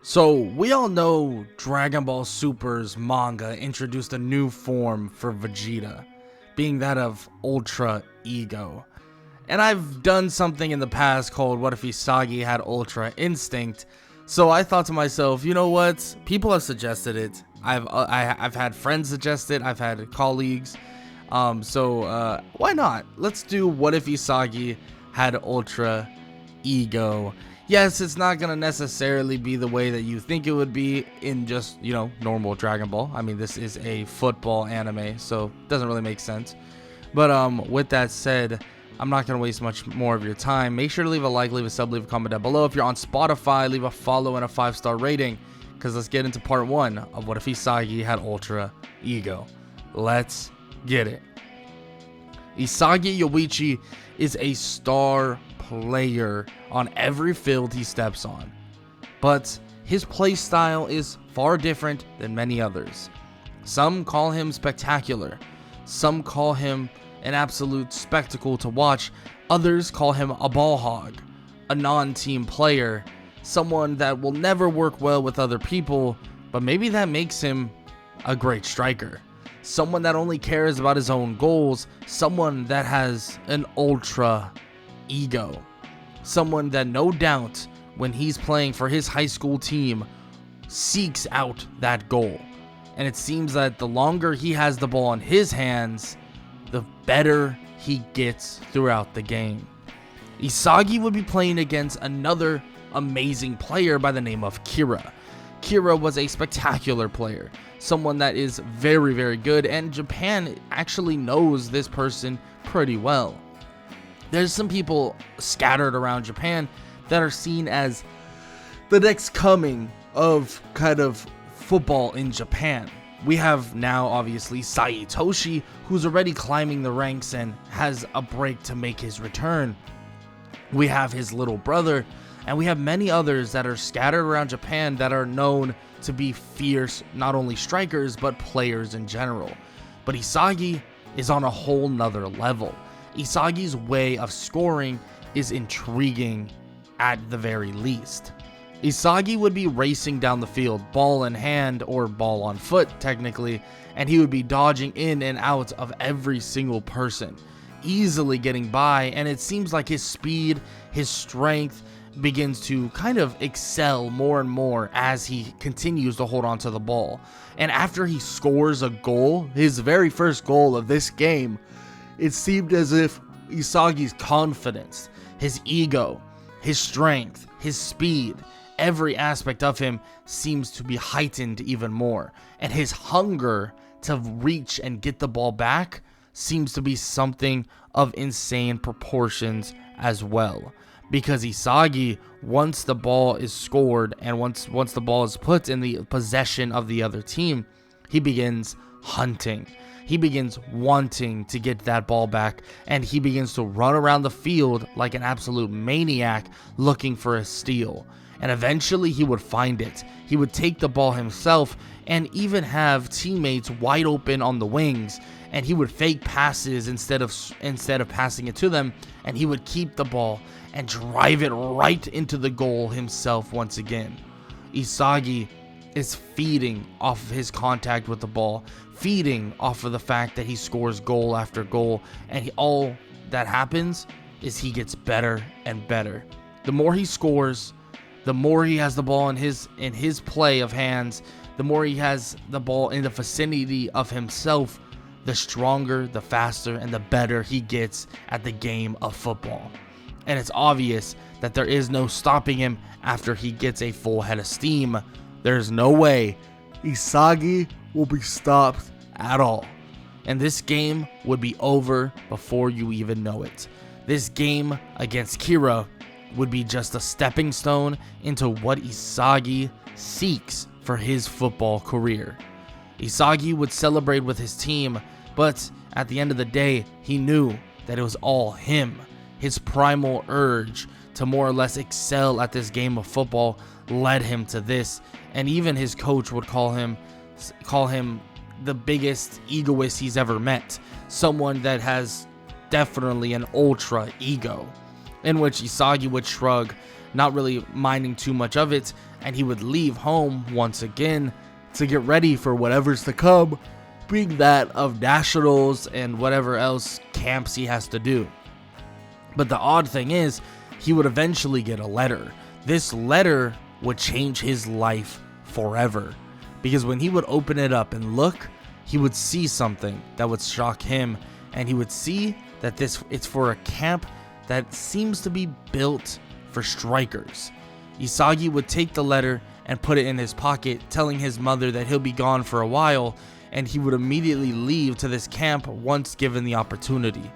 So, we all know Dragon Ball Super's manga introduced a new form for Vegeta, being that of Ultra Ego. And I've done something in the past called What If Isagi Had Ultra Instinct, so I thought to myself, you know what? People have suggested it. I've had friends suggest it, I've had colleagues, so why not? Let's do What If Isagi Had Ultra Ego. Yes, it's not going to necessarily be the way that you think it would be in just, normal Dragon Ball. I mean, this is a football anime, so it doesn't really make sense. But with that said, I'm not going to waste much more of your time. Make sure to leave a like, leave a sub, leave a comment down below. If you're on Spotify, leave a follow and a 5-star rating, because let's get into part 1 of What If Isagi Had Ultra Ego. Let's get it. Isagi Yoichi is a star player on every field he steps on, but his play style is far different than many others. Some call him spectacular, some call him an absolute spectacle to watch, others call him a ball hog, a non-team player, someone that will never work well with other people, but maybe that makes him a great striker. Someone that only cares about his own goals, someone that has an ultra ego, someone that no doubt when he's playing for his high school team seeks out that goal. And it seems that the longer he has the ball in his hands, the better he gets throughout the game. Isagi would be playing against another amazing player by the name of Kira. Kira was a spectacular player, someone that is very, very good, and Japan actually knows this person pretty well. There's some people scattered around Japan that are seen as the next coming of kind of football in Japan. We have now obviously Saitoshi, who's already climbing the ranks and has a break to make his return. We have his little brother, and we have many others that are scattered around Japan that are known to be fierce, not only strikers, but players in general. But Isagi is on a whole nother level. Isagi's way of scoring is intriguing at the very least. Isagi would be racing down the field, ball in hand, or ball on foot technically, and he would be dodging in and out of every single person, easily getting by, and it seems like his speed, his strength begins to kind of excel more and more as he continues to hold on to the ball. And after he scores a goal, his very first goal of this game, it seemed as if Isagi's confidence, his ego, his strength, his speed, every aspect of him seems to be heightened even more. And his hunger to reach and get the ball back seems to be something of insane proportions as well. Because Isagi, once the ball is scored and once the ball is put in the possession of the other team, he begins hunting. He begins wanting to get that ball back, and he begins to run around the field like an absolute maniac looking for a steal. And eventually he would find it. He would take the ball himself and even have teammates wide open on the wings, and he would fake passes instead of passing it to them, and he would keep the ball and drive it right into the goal himself once again. Isagi is feeding off of his contact with the ball, feeding off of the fact that he scores goal after goal, and all that happens is he gets better and better. The more he scores, the more he has the ball in his play of hands, the more he has the ball in the vicinity of himself, the stronger, the faster, and the better he gets at the game of football. And it's obvious that there is no stopping him after he gets a full head of steam. There's no way Isagi will be stopped at all. And this game would be over before you even know it. This game against Kira would be just a stepping stone into what Isagi seeks for his football career. Isagi would celebrate with his team, but at the end of the day, he knew that it was all him. His primal urge to more or less excel at this game of football led him to this, and even his coach would call him the biggest egoist he's ever met, someone that has definitely an ultra ego, in which Isagi would shrug, not really minding too much of it, and he would leave home once again to get ready for whatever's to come, being that of nationals and whatever else camps he has to do. But the odd thing is, he would eventually get a letter. This letter would change his life forever, because when he would open it up and look, he would see something that would shock him, and he would see that it's for a camp that seems to be built for strikers. Isagi would take the letter and put it in his pocket, telling his mother that he'll be gone for a while, and he would immediately leave to this camp once given the opportunity.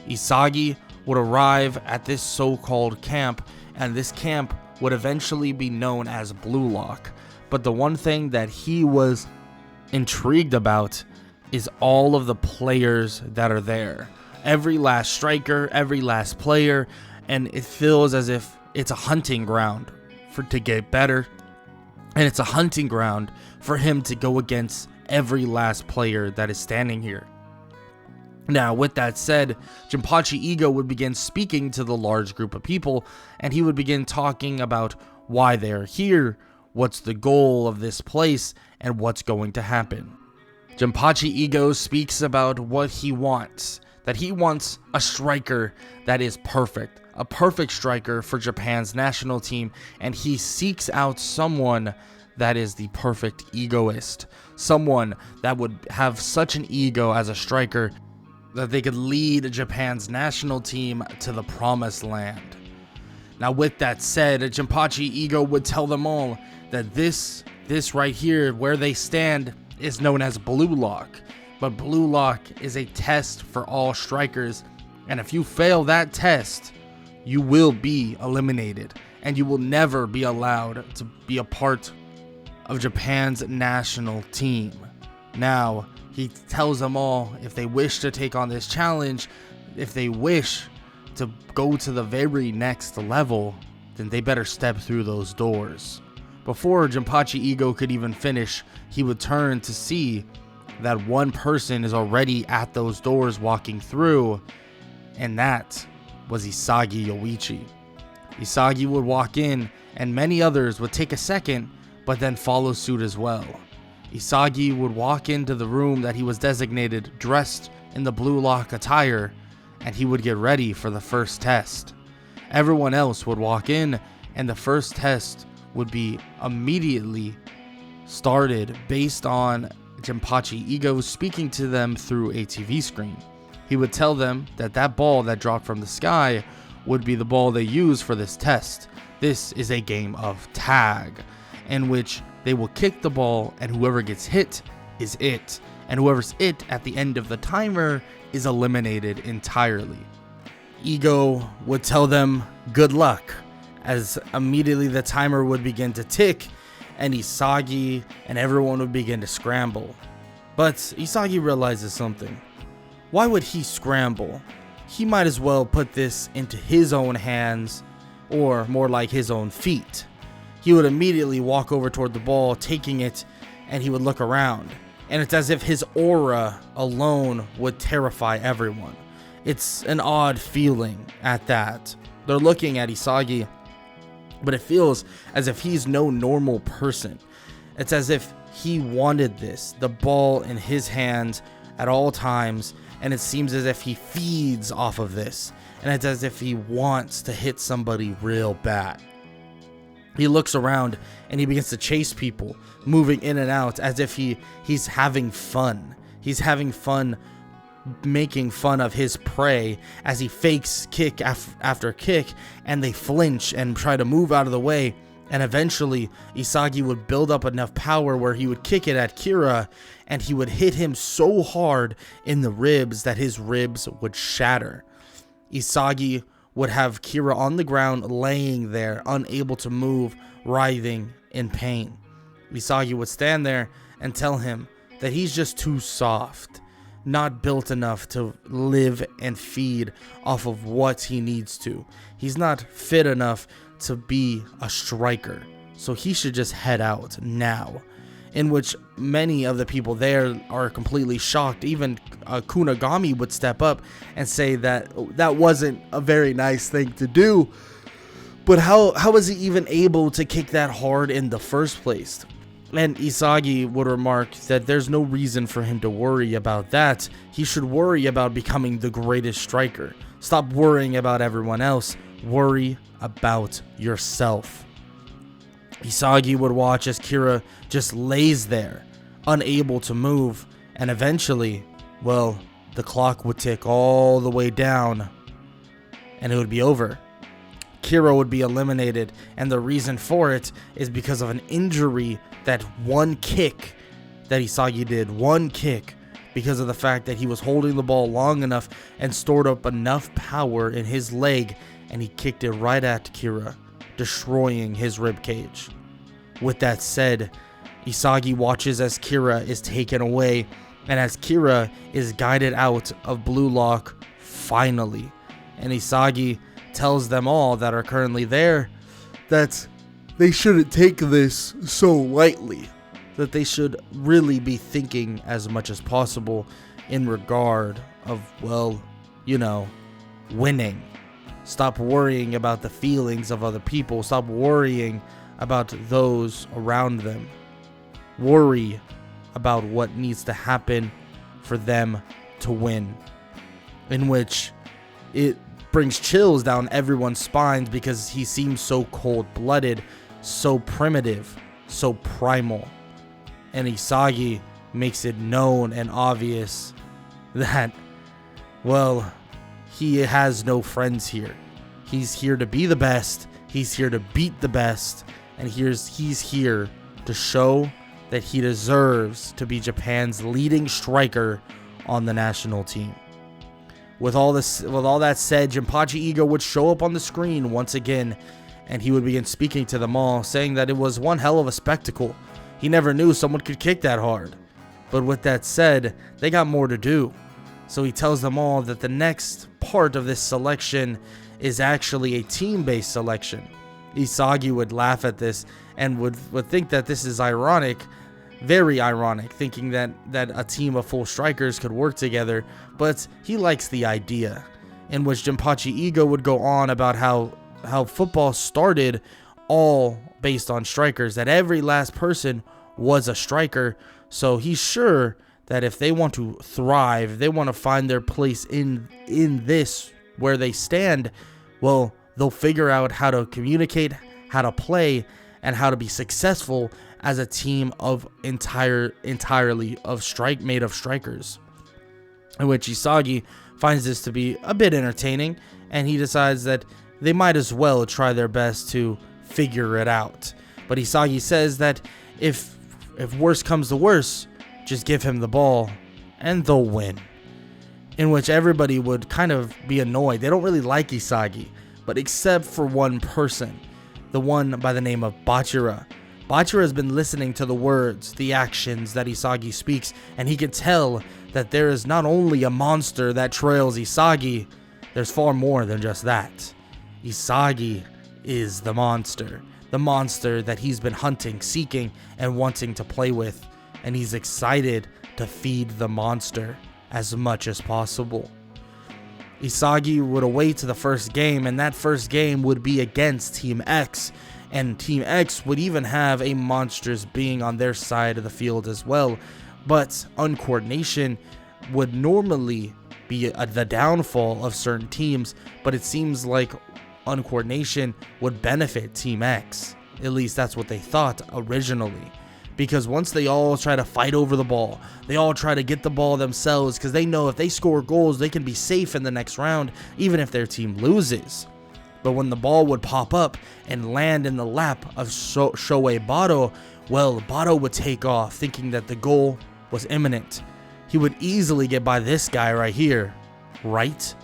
Isagi would arrive at this so-called camp, and this camp would eventually be known as Blue Lock. But the one thing that he was intrigued about is all of the players that are there. Every last striker, every last player, and it feels as if it's a hunting ground to get better, and it's a hunting ground for him to go against every last player that is standing here. Now, with that said, Jinpachi Ego would begin speaking to the large group of people, and he would begin talking about why they're here, what's the goal of this place, and what's going to happen. Jinpachi Ego speaks about what he wants, that he wants a striker that is perfect, a perfect striker for Japan's national team, and he seeks out someone that is the perfect egoist, someone that would have such an ego as a striker that they could lead Japan's national team to the promised land. Now, with that said, Jinpachi Ego would tell them all that this right here, where they stand, is known as Blue Lock. But Blue Lock is a test for all strikers, and if you fail that test, you will be eliminated, and you will never be allowed to be a part of Japan's national team. Now, he tells them all, if they wish to take on this challenge, if they wish to go to the very next level, then they better step through those doors. Before Jinpachi Ego could even finish, he would turn to see that one person is already at those doors walking through, and that was Isagi Yoichi. Isagi would walk in, and many others would take a second, but then follow suit as well. Isagi would walk into the room that he was designated, dressed in the Blue Lock attire, and he would get ready for the first test. Everyone else would walk in, and the first test would be immediately started based on Jinpachi Ego speaking to them through a TV screen. He would tell them that that ball that dropped from the sky would be the ball they use for this test. This is a game of tag, in which they will kick the ball, and whoever gets hit is it, and whoever's it at the end of the timer is eliminated entirely. Ego would tell them good luck, as immediately the timer would begin to tick, and Isagi and everyone would begin to scramble. But Isagi realizes something. Why would he scramble? He might as well put this into his own hands, or more like his own feet. He would immediately walk over toward the ball, taking it, and he would look around. And it's as if his aura alone would terrify everyone. It's an odd feeling at that. They're looking at Isagi, but it feels as if he's no normal person. It's as if he wanted this, the ball in his hands at all times, and it seems as if he feeds off of this. And it's as if he wants to hit somebody real bad. He looks around and he begins to chase people, moving in and out as if he's having fun. He's having fun making fun of his prey as he fakes kick after kick, and they flinch and try to move out of the way. And eventually Isagi would build up enough power where he would kick it at Kira, and he would hit him so hard in the ribs that his ribs would shatter. Isagi would have Kira on the ground, laying there, unable to move, writhing in pain. Isagi would stand there and tell him that he's just too soft, not built enough to live and feed off of what he needs to. He's not fit enough to be a striker, so he should just head out now. In which many of the people there are completely shocked. Even Kunagami would step up and say that that wasn't a very nice thing to do. But how was he even able to kick that hard in the first place? And Isagi would remark that there's no reason for him to worry about that. He should worry about becoming the greatest striker. Stop worrying about everyone else. Worry about yourself. Isagi would watch as Kira just lays there, unable to move, and eventually, well, the clock would tick all the way down, and it would be over. Kira would be eliminated, and the reason for it is because of an injury. That one kick that Isagi did, one kick, because of the fact that he was holding the ball long enough and stored up enough power in his leg, and he kicked it right at Kira, destroying his ribcage. With that said, Isagi watches as Kira is taken away, and as Kira is guided out of Blue Lock finally, and Isagi tells them all that are currently there that they shouldn't take this so lightly, that they should really be thinking as much as possible in regard of, well, you know, winning. Stop worrying about the feelings of other people. Stop worrying about those around them. Worry about what needs to happen for them to win. In which it brings chills down everyone's spines because he seems so cold-blooded, so primitive, so primal. And Isagi makes it known and obvious that, well, he has no friends here. He's here to be the best, he's here to beat the best, and he's here to show that he deserves to be Japan's leading striker on the national team. With all that said, Jinpachi Ego would show up on the screen once again, and he would begin speaking to them all, saying that it was one hell of a spectacle. He never knew someone could kick that hard. But with that said, they got more to do. So he tells them all that the next part of this selection is actually a team-based selection. Isagi would laugh at this and would think that this is ironic, very ironic, thinking that a team of full strikers could work together, but he likes the idea, in which Jinpachi Ego would go on about how football started all based on strikers, that every last person was a striker. So he's sure that if they want to thrive, they want to find their place in this where they stand, well, they'll figure out how to communicate, how to play, and how to be successful as a team of entirely made of strikers. In which Isagi finds this to be a bit entertaining, and he decides that they might as well try their best to figure it out. But Isagi says that if worse comes to worse, just give him the ball and they'll win. In which everybody would kind of be annoyed. They don't really like Isagi, but except for one person, the one by the name of Bachira. Bachira has been listening to the words, the actions that Isagi speaks, and he can tell that there is not only a monster that trails Isagi, there's far more than just that. Isagi is the monster that he's been hunting, seeking, and wanting to play with, and he's excited to feed the monster as much as possible. Isagi would await the first game, and that first game would be against Team X, and Team X would even have a monstrous being on their side of the field as well, but uncoordination would normally be the downfall of certain teams, but it seems like uncoordination would benefit Team X. At least that's what they thought originally. Because once they all try to fight over the ball, they all try to get the ball themselves, because they know if they score goals, they can be safe in the next round, even if their team loses. But when the ball would pop up and land in the lap of Shohei Bato, well, Bato would take off, thinking that the goal was imminent. He would easily get by this guy right here, right?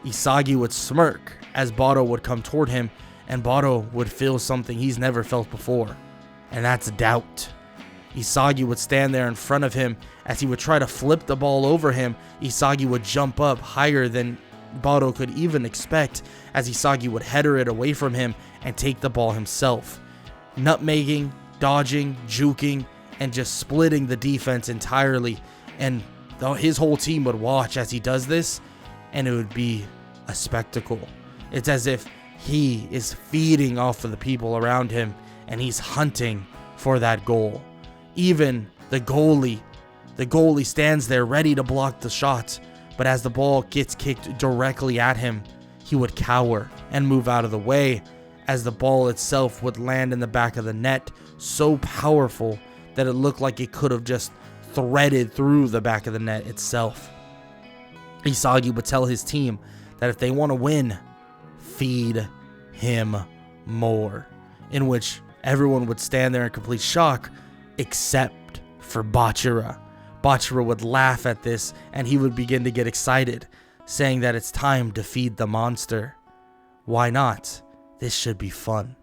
Isagi would smirk as Bato would come toward him, and Bato would feel something he's never felt before, and that's doubt. Isagi would stand there in front of him. As he would try to flip the ball over him, Isagi would jump up higher than Bato could even expect, as Isagi would header it away from him and take the ball himself, nutmegging, dodging, juking, and just splitting the defense entirely. And his whole team would watch as he does this, and it would be a spectacle. It's as if he is feeding off of the people around him, and he's hunting for that goal. Even the goalie stands there ready to block the shot, but as the ball gets kicked directly at him, he would cower and move out of the way, as the ball itself would land in the back of the net, so powerful that it looked like it could have just threaded through the back of the net itself. Isagi would tell his team that if they want to win, feed him more, in which everyone would stand there in complete shock, except for Bachira. Bachira would laugh at this, and he would begin to get excited, saying that it's time to feed the monster. Why not? This should be fun.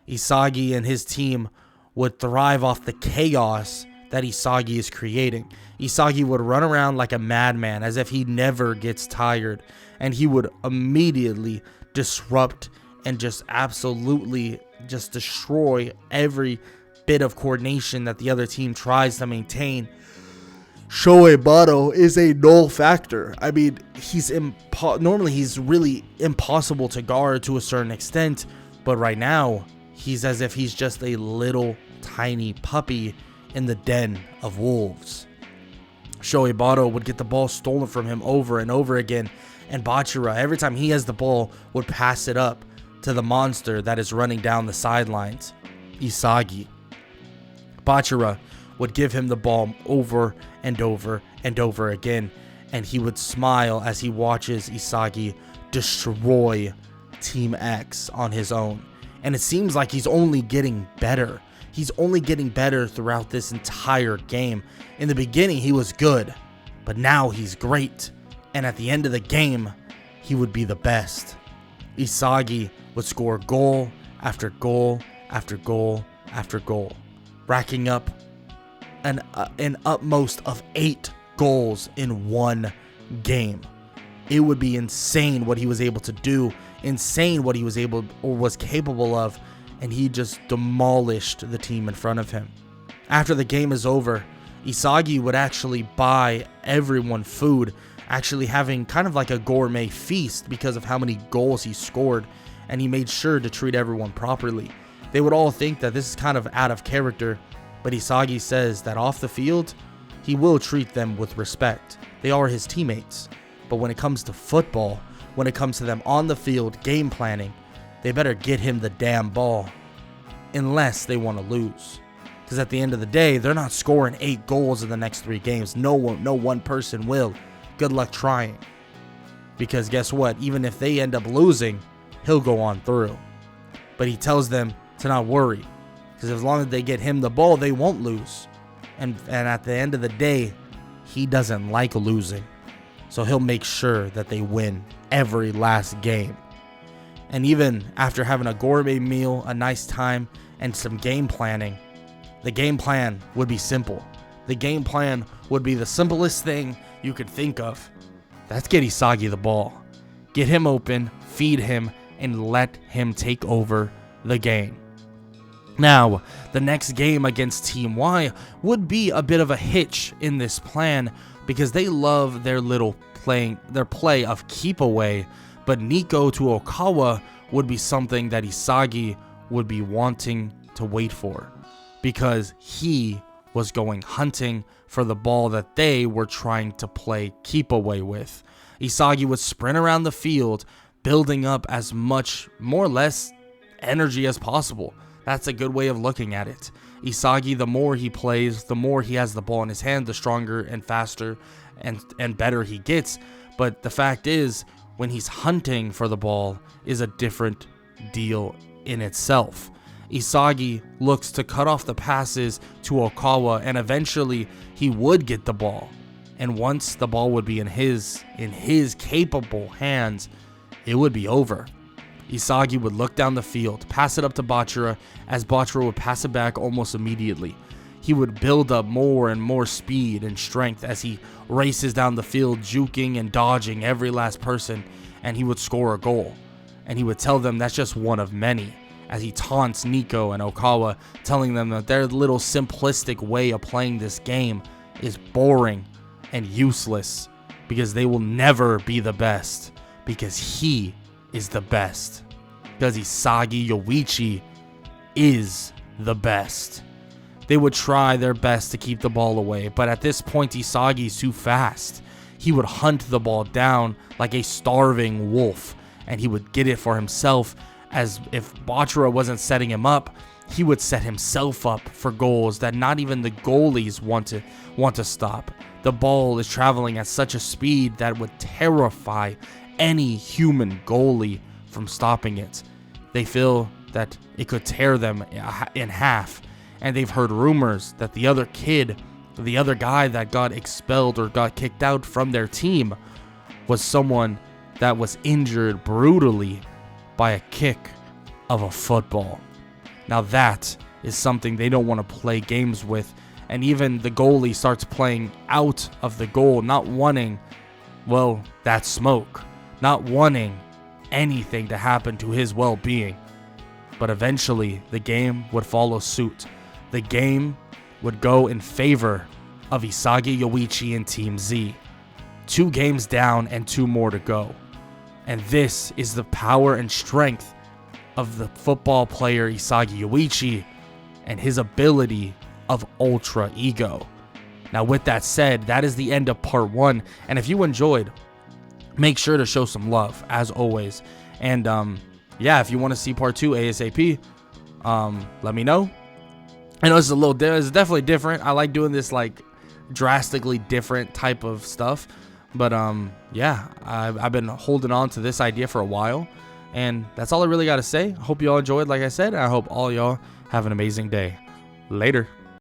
Isagi and his team would thrive off the chaos that Isagi is creating. Isagi would run around like a madman, as if he never gets tired, and he would immediately disrupt and just absolutely just destroy every bit of coordination that the other team tries to maintain. Shohei is a null factor. I mean, normally he's really impossible to guard to a certain extent, but right now he's as if he's just a little tiny puppy in the den of wolves. Shohei would get the ball stolen from him over and over again, and Bachira, every time he has the ball, would pass it up to the monster that is running down the sidelines, Isagi. Bachira would give him the ball over and over and over again, and he would smile as he watches Isagi destroy Team X on his own. And it seems like he's only getting better. He's only getting better throughout this entire game. In the beginning, he was good, but now he's great. And at the end of the game, he would be the best. Isagi would score goal after goal after goal after goal, racking up an utmost of 8 goals in one game. It would be insane what he was able to do, insane what he was able or was capable of, and he just demolished the team in front of him. After the game is over, Isagi would actually buy everyone food, actually having kind of like a gourmet feast because of how many goals he scored, and he made sure to treat everyone properly. They would all think that this is kind of out of character, but Isagi says that off the field, he will treat them with respect. They are his teammates. But when it comes to football, when it comes to them on the field game planning, they better get him the damn ball, unless they want to lose. Because at the end of the day, they're not scoring 8 goals in the next 3 games. No one person will. Good luck trying. Because guess what? Even if they end up losing, he'll go on through. But he tells them to not worry, because as long as they get him the ball, they won't lose. And at the end of the day, he doesn't like losing. So he'll make sure that they win every last game. And even after having a gourmet meal, a nice time, and some game planning, the game plan would be simple. The game plan would be the simplest thing you could think of. That's get Isagi the ball. Get him open, feed him, and let him take over the game. Now, the next game against Team Y would be a bit of a hitch in this plan, because they love their play of keep away, but Nico to Okawa would be something that Isagi would be wanting to wait for, because he was going hunting for the ball that they were trying to play keep away with. Isagi would sprint around the field, building up as much, more or less, energy as possible. That's a good way of looking at it. Isagi, the more he plays, the more he has the ball in his hand, the stronger and faster and better he gets. But the fact is, when he's hunting for the ball is a different deal in itself. Isagi looks to cut off the passes to Okawa, and eventually he would get the ball. And once the ball would be in his capable hands, it would be over. Isagi would look down the field, pass it up to Bachira, as Bachira would pass it back almost immediately. He would build up more and more speed and strength as he races down the field, juking and dodging every last person, and he would score a goal. And he would tell them that's just one of many, as he taunts Nico and Okawa, telling them that their little simplistic way of playing this game is boring and useless, because they will never be the best, because he is the best. because Isagi Yoichi is the best. They would try their best to keep the ball away, but at this point Isagi's too fast. He would hunt the ball down like a starving wolf, and he would get it for himself. As if Bachira wasn't setting him up, he would set himself up for goals that not even the goalies want to stop. The ball is traveling at such a speed that would terrify any human goalie from stopping it. They feel that it could tear them in half, and they've heard rumors that the other guy that got expelled or got kicked out from their team was someone that was injured brutally by a kick of a football. Now that is something they don't want to play games with, and even the goalie starts playing out of the goal, not wanting, well, that smoke, not wanting anything to happen to his well-being. But eventually the game would follow suit. The game would go in favor of Isagi Yoichi and Team Z. 2 games down and 2 more to go. And this is the power and strength of the football player Isagi Yoichi and his ability of Ultra Ego. Now with that said, that is the end of part 1. And if you enjoyed, make sure to show some love as always. And yeah, if you want to see part 2 ASAP, let me know. I know it's it's definitely different. I like doing this like drastically different type of stuff. But yeah, I've been holding on to this idea for a while, and that's all I really got to say. I hope you all enjoyed, like I said, and I hope all y'all have an amazing day. Later.